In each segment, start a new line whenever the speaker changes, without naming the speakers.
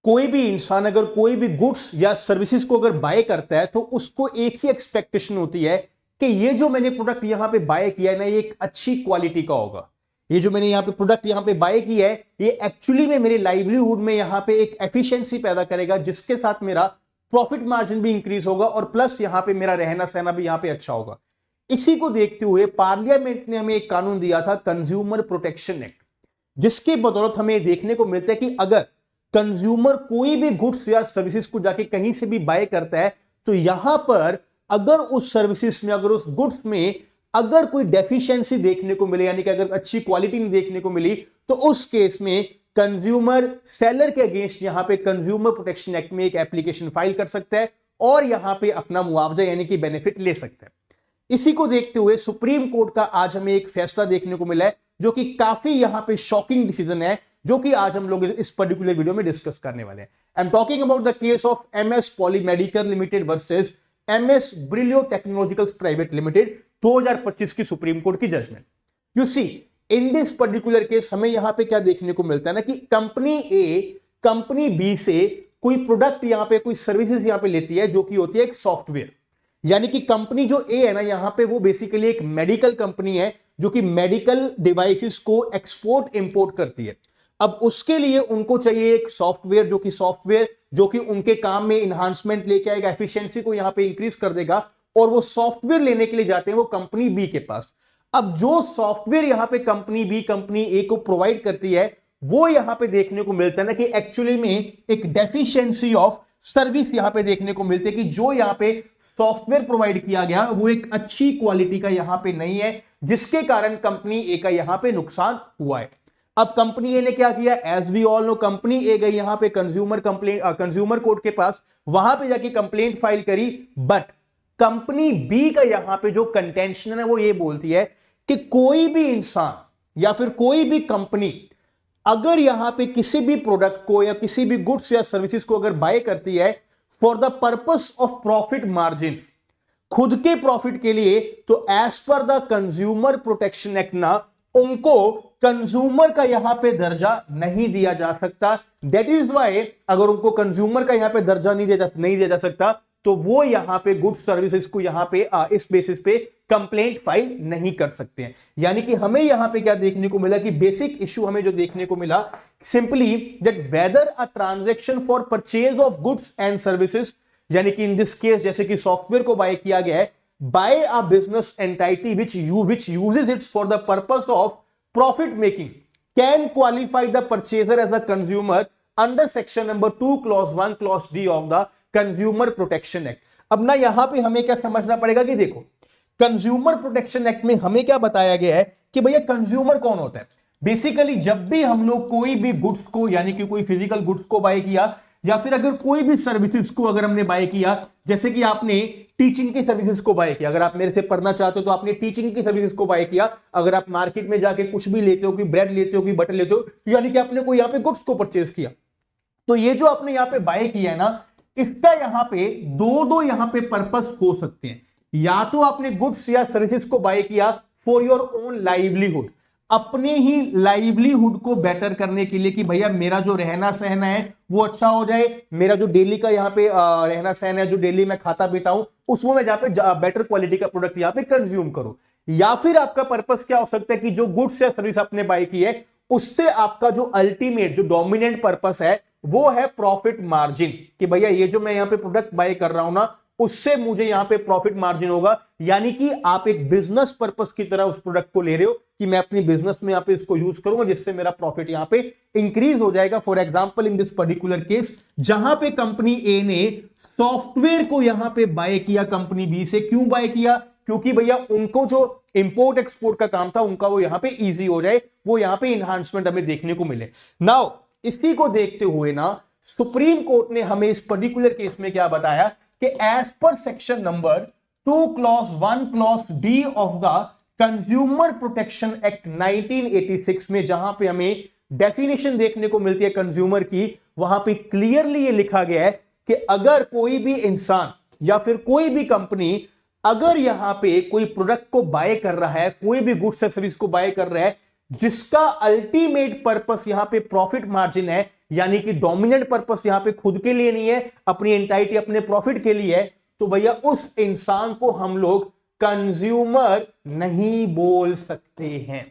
कोई भी इंसान अगर कोई भी गुड्स या सर्विसेज को अगर बाय करता है तो उसको एक ही एक्सपेक्टेशन होती है कि ये जो मैंने प्रोडक्ट यहां पे बाय किया है ना, ये एक अच्छी क्वालिटी का होगा। ये जो मैंने यहां पे प्रोडक्ट यहां पे बाय किया है, ये एक्चुअली में मेरे लाइवलीहुड में यहां पे एक एफिशिएंसी पैदा करेगा, जिसके साथ मेरा प्रॉफिट मार्जिन भी इंक्रीज होगा और प्लस यहां पे मेरा रहना सहना भी यहां पे अच्छा होगा। इसी को देखते हुए पार्लियामेंट ने हमें एक कानून दिया था, कंज्यूमर प्रोटेक्शन एक्ट, जिसकी बदौलत हमें देखने को मिलता है कि अगर कंज्यूमर कोई भी गुड्स या सर्विसेज को जाके कहीं से भी बाय करता है तो यहां पर अगर उस सर्विसेज में, अगर उस गुड्स में अगर कोई डेफिशिएंसी देखने को मिले, यानी कि अगर अच्छी क्वालिटी नहीं देखने को मिली, तो उस केस में कंज्यूमर सेलर के अगेंस्ट यहां पे कंज्यूमर प्रोटेक्शन एक्ट में एक एप्लीकेशन फाइल कर सकता है और यहां पे अपना मुआवजा यानी कि बेनिफिट ले सकता है। इसी को देखते हुए सुप्रीम कोर्ट का आज हमें एक फैसला देखने को मिला है, जो कि काफी यहां पे शॉकिंग डिसीजन है, जो कि आज हम लोग इस पर्टिकुलर वीडियो में डिस्कस करने वाले हैं। I am talking about the case of MS Polymedical limited versus MS Brillio technologicals private limited, 2025 की सुप्रीम कोर्ट की judgment. You see in this particular case हमें यहां पे क्या देखने को मिलता है ना, कि कंपनी ए कंपनी बी से कोई प्रोडक्ट यहां पे, कोई सर्विसेज यहां पे लेती है, जो कि होती है एक सॉफ्टवेयर। यानी कि कंपनी जो ए है ना, यहां पे वो बेसिकली एक मेडिकल कंपनी है जो कि मेडिकल डिवाइसेस को एक्सपोर्ट इंपोर्ट करती है। अब उसके लिए उनको चाहिए एक सॉफ्टवेयर, जो कि उनके काम में इन्हांसमेंट लेके आएगा, एफिशिएंसी को यहां पे इंक्रीज कर देगा, और वो सॉफ्टवेयर लेने के लिए जाते हैं वो कंपनी बी के पास। अब जो सॉफ्टवेयर यहां पे कंपनी बी कंपनी ए को प्रोवाइड करती है, वो यहां पे देखने को मिलता है ना कि एक्चुअली में एक डेफिशिएंसी ऑफ सर्विस यहां पे देखने को मिलती है, कि जो यहां पे सॉफ्टवेयर प्रोवाइड किया गया वो एक अच्छी क्वालिटी का यहां पे नहीं है, जिसके कारण कंपनी ए का यहां पे नुकसान हुआ है। अब कंपनी ए ने क्या किया, as we all know, company A गई यहां पे कंज्यूमर कोर्ट के पास, वहां पे जाके कंप्लेंट फाइल करी। बट कंपनी बी का यहां पे जो कंटेंशन है वो ये बोलती है कि कोई भी इंसान या फिर कोई भी कंपनी अगर यहां पे किसी भी प्रोडक्ट को या किसी भी गुड्स या सर्विसेज को अगर बाय करती है for the purpose of profit margin, खुद के प्रॉफिट के लिए, तो as per the consumer protection act ना उनको कंज्यूमर का यहां पे दर्जा नहीं दिया जा सकता। दैट इज वाई अगर उनको कंज्यूमर का यहां पे दर्जा नहीं दिया जा सकता, तो वो यहां पे गुड्स सर्विसेज को यहां पे इस बेसिस पे कंप्लेंट फाइल नहीं कर सकते हैं। यानी कि हमें यहां पे क्या देखने को मिला, कि बेसिक इश्यू हमें जो देखने को मिला, simply that whether a transaction for purchase of goods and services, यानी कि इन दिस केस जैसे कि सॉफ्टवेयर को बाय किया गया है by a business entity which uses it for the purpose of profit making, can qualify the purchaser as a consumer under section number 2 clause 1 clause D of the consumer protection act। अब ना यहां पे हमें क्या समझना पड़ेगा कि देखो, कंज्यूमर प्रोटेक्शन एक्ट में हमें क्या बताया गया है कि भैया कंज्यूमर कौन होता है। बेसिकली जब भी हम लोग कोई भी गुड्स को, यानी कि कोई फिजिकल गुड्स को बाय किया, या फिर अगर कोई भी सर्विसेज को अगर हमने बाय किया, जैसे कि आपने टीचिंग की सर्विसेज को बाय किया, अगर आप मेरे से पढ़ना चाहते हो तो आपने टीचिंग की सर्विसेज को बाय किया, अगर आप मार्केट में जाके कुछ भी लेते हो, कोई ब्रेड लेते हो, कोई बटर लेते हो, तो यानी कि आपने कोई यहां पे गुड्स को परचेज किया। तो ये जो आपने यहां पे बाय किया है ना, इसका यहां पे दो यहां पे पर्पस हो सकते हैं। या तो आपने गुड्स या सर्विसेज को बाय किया फॉर योर ओन लाइवलीहुड, अपने ही लाइवलीहुड को बेटर करने के लिए, कि भैया मेरा जो रहना सहना है वो अच्छा हो जाए, मेरा जो डेली का यहाँ पे रहना सहना है, जो डेली मैं खाता पीता हूं, उसमें मैं जहां पे बेटर क्वालिटी का प्रोडक्ट यहाँ पे कंज्यूम करूं। या फिर आपका पर्पस क्या हो सकता है कि जो गुड्स या सर्विस आपने बाय की है, उससे आपका जो अल्टीमेट जो डोमिनेंट पर्पस है वो है प्रॉफिट मार्जिन, कि भैया ये जो मैं यहाँ पे प्रोडक्ट बाय कर रहा हूं ना, उससे मुझे यहां पे प्रॉफिट मार्जिन होगा। यानी कि आप एक बिजनेस पर्पस की तरह उस प्रोडक्ट को ले रहे हो कि मैं अपनी बिजनेस में यहां पे इसको यूज करूंगा, जिससे मेरा प्रॉफिट यहां पे इंक्रीज हो जाएगा। For example in this particular case, जहां पे कंपनी ए ने सॉफ्टवेयर को यहां पे बाय किया कंपनी बी से, क्यों बाय किया, क्योंकि भैया उनको जो इंपोर्ट एक्सपोर्ट का काम था उनका वो यहां पे इजी हो जाए, वो यहां पे इनहांसमेंट हमें देखने को मिले। नाउ इसी को देखते हुए ना सुप्रीम कोर्ट ने हमें इस पर्टिकुलर केस में क्या बताया कि as per section number 2 clause 1 clause D of the consumer protection act 1986 में, जहां पे हमें डेफिनेशन देखने को मिलती है कंज्यूमर की, वहां पे क्लियरली ये लिखा गया है कि अगर कोई भी इंसान या फिर कोई भी कंपनी अगर यहां पे कोई प्रोडक्ट को बाय कर रहा है, कोई भी गुड्स या सर्विस को बाय कर रहा है, जिसका अल्टीमेट पर्पस यहां पे प्रॉफिट मार्जिन है, यानी कि डोमिनेंट पर्पस यहां पे खुद के लिए नहीं है, अपनी एंटाइटी अपने प्रॉफिट के लिए है, तो भैया उस इंसान को हम लोग कंज्यूमर नहीं बोल सकते हैं।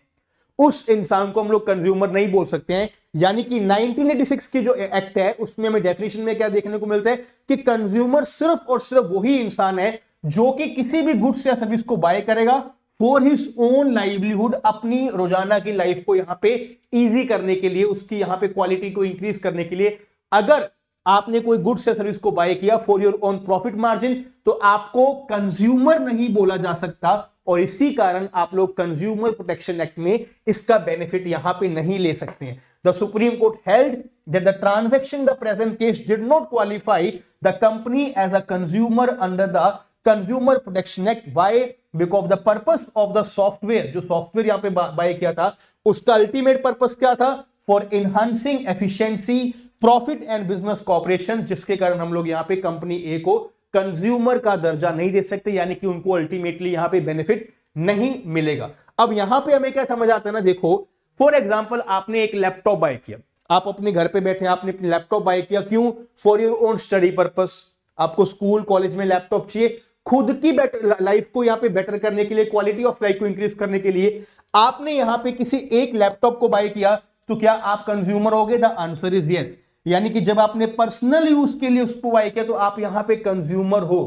उस इंसान को हम लोग कंज्यूमर नहीं बोल सकते हैं। यानी कि 1986 की जो एक्ट है उसमें हमें डेफिनेशन में क्या देखने को मिलता है कि कंज्यूमर सिर्फ और सिर्फ वही इंसान है जो कि किसी भी गुड्स या सर्विस को बाय करेगा फॉर हिज ओन लाइवलीहुड, अपनी रोजाना की लाइफ को यहां पे इजी करने के लिए, उसकी यहां पे क्वालिटी को इंक्रीज करने के लिए। अगर आपने कोई गुड्स या सर्विस को बाय किया for your own profit margin, तो आपको कंज्यूमर नहीं बोला जा सकता, और इसी कारण आप लोग कंज्यूमर प्रोटेक्शन एक्ट में इसका बेनिफिट यहां पे नहीं ले सकते हैं। The supreme court held that the transaction the present case did not qualify the company as a consumer under the consumer protection act. Why? Because the purpose of the software, जो software यहां पे bye किया था उसका ultimate purpose क्या था? For enhancing efficiency, profit and business corporation, जिसके कारण हम लोग यहां पे कंपनी ए को कंज्यूमर का दर्जा नहीं दे सकते, यानी कि उनको अल्टीमेटली यहां पे बेनिफिट नहीं मिलेगा। अब यहां पे हमें क्या समझ आता है ना, देखो फॉर एग्जांपल आपने एक लैपटॉप बाय किया, आप अपने घर पे बैठे आपने लैपटॉप बाय किया, क्यों? For your own study purpose, आपको स्कूल कॉलेज में लैपटॉप चाहिए, खुद की लाइफ को यहां पे बेटर करने के लिए, क्वालिटी ऑफ लाइफ को इंक्रीज करने के लिए आपने यहां पे किसी एक लैपटॉप को बाय किया, तो क्या आप कंज्यूमर हो गए? The answer is yes. यानी कि जब आपने पर्सनल यूज के लिए उसको बाय किया तो आप यहां पे कंज्यूमर हो।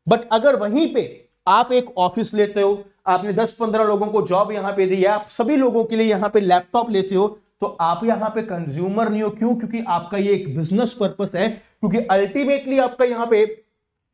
बट अगर वहीं पे आप एक ऑफिस लेते हो, आपने 10-15 लोगों को जॉब यहां पे दी है, आप सभी लोगों के लिए यहां पे लैपटॉप लेते हो, तो आप यहां पे कंज्यूमर नहीं हो। क्यों? क्योंकि आपका ये एक बिजनेस पर्पस है, क्योंकि अल्टीमेटली आपका यहां पे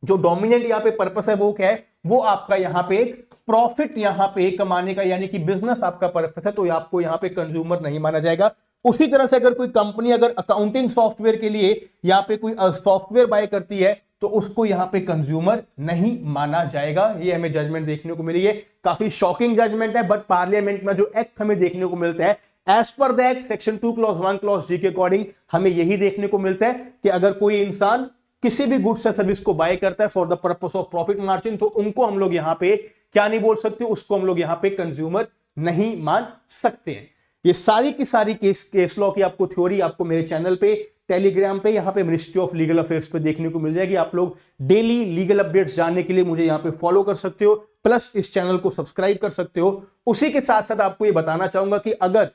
जो डोमिनेंट यहां पे पर्पस है वो क्या है? वो आपका यहां पे एक प्रॉफिट यहां पे कमाने का, यानी कि बिजनेस आपका पर्पस है, तो आपको यहां पे कंज्यूमर नहीं माना जाएगा। उसी तरह से अगर कोई कंपनी अगर अकाउंटिंग सॉफ्टवेयर के लिए यहां पे कोई सॉफ्टवेयर बाय करती है, तो उसको यहां पे कंज्यूमर नहीं माना जाएगा। ये हमें जजमेंट देखने को मिली है, काफी शॉकिंग जजमेंट है, बट पार्लियामेंट में जो एक्ट हमें देखने को मिलता है as per the act section 2 clause 1 clause G के अकॉर्डिंग हमें यही देखने को मिलता है कि अगर कोई इंसान किसी भी गुड्स या सर्विस को बाय करता है for the purpose of profit margin, तो उनको हम लोग यहां पे क्या नहीं बोल सकते, उसको हम लोग यहां पे कंज्यूमर नहीं मान सकते हैं। ये सारी की सारी केस लॉ की आपको थ्योरी आपको मेरे चैनल पे टेलीग्राम पे यहां पे मिनिस्ट्री ऑफ लीगल अफेयर्स पे देखने को मिल जाएगी। आप लोग डेली लीगल अपडेट्स जानने के लिए मुझे यहां पे फॉलो कर सकते हो, प्लस इस चैनल को सब्सक्राइब कर सकते हो। उसी के साथ साथ आपको ये बताना चाहूंगा कि अगर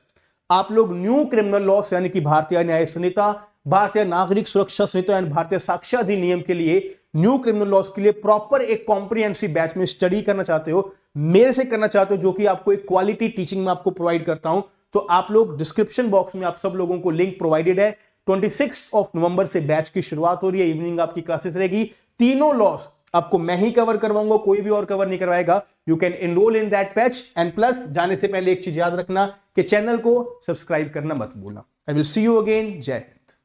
आप लोग न्यू क्रिमिनल लॉस यानी कि भारतीय न्याय संहिता, भारतीय नागरिक सुरक्षा संहिता एंड भारतीय साक्ष्य अधिनियम के लिए, न्यू क्रिमिनल लॉस के लिए प्रॉपर एक कॉम्प्रिहेंसिव बैच में स्टडी करना चाहते हो, मेरे से करना चाहते हो, जो कि आपको एक क्वालिटी टीचिंग में आपको प्रोवाइड करता हूं, तो आप लोग डिस्क्रिप्शन बॉक्स में आप सब लोगों को लिंक प्रोवाइडेड है। 26 नवंबर से बैच की शुरुआत हो रही है, इवनिंग आपकी क्लासेस रहेगी। तीनों लॉस आपको मैं ही कवर करवाऊंगा, कोई भी और कवर नहीं करवाएगा। You can enrol in that batch and plus जाने से पहले एक चीज याद रखना कि चैनल को सब्सक्राइब करना मत भूलना। I will see you again. जय हिंद।